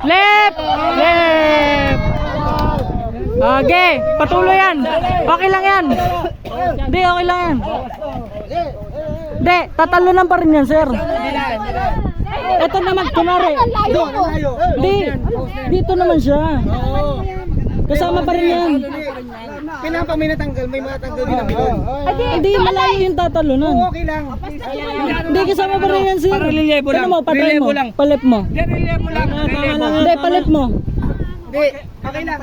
Left! Left! Okay, patuloy yan. Okay lang yan. Hindi, okay lang yan. Hindi, tatalunan pa rin yan, sir. Ito naman, kunwari. Hindi, dito naman siya. Kasama pa rin yan. Kailangan may natanggal, may matanggal din ang bidon. Hindi, malayo yung tatalunan. Okay lang. Hindi, kasama pa rin yan, sir. Relievo lang. Ano mo, patry mo, Relievo lang. palip mo. Relievo lang. Hindi, palip mo. Hindi, okay lang.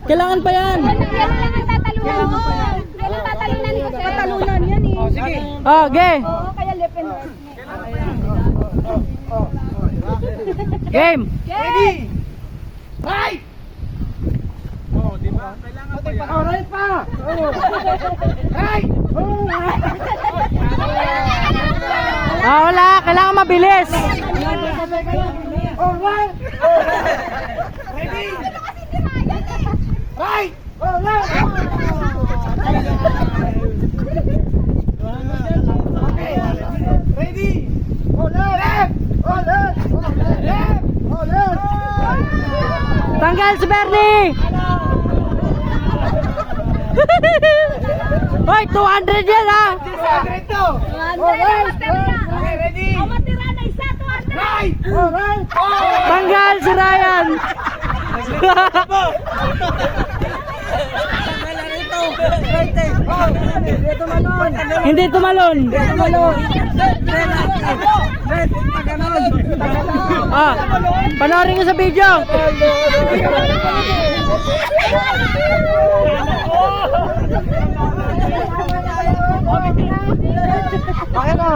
Kailangan pa yan. Yan lang ang tatalunan mo. Yan ang tatalunan ko. Tatalunan yan eh. Sige. Okay. Oo, kaya lepin mo. Game. Ready? Right! Oh, di ba? Kailangan pa yan. Oh, right pa! Right! Oh, right! Wala, kailangan mabilis. Oh, right! Ready? Right! Oh, right! Okay. Ready? Oh, left! Oh, left! Left! Oh, left! Tanggal si Bernie. Hoy, 200 yan ha. 600 to! Okay, ready? O matira na isa, 200. Right! Oh, right! Tanggal si Ryan. Hindi tumalon. Panoorin ko sa video. Okay na!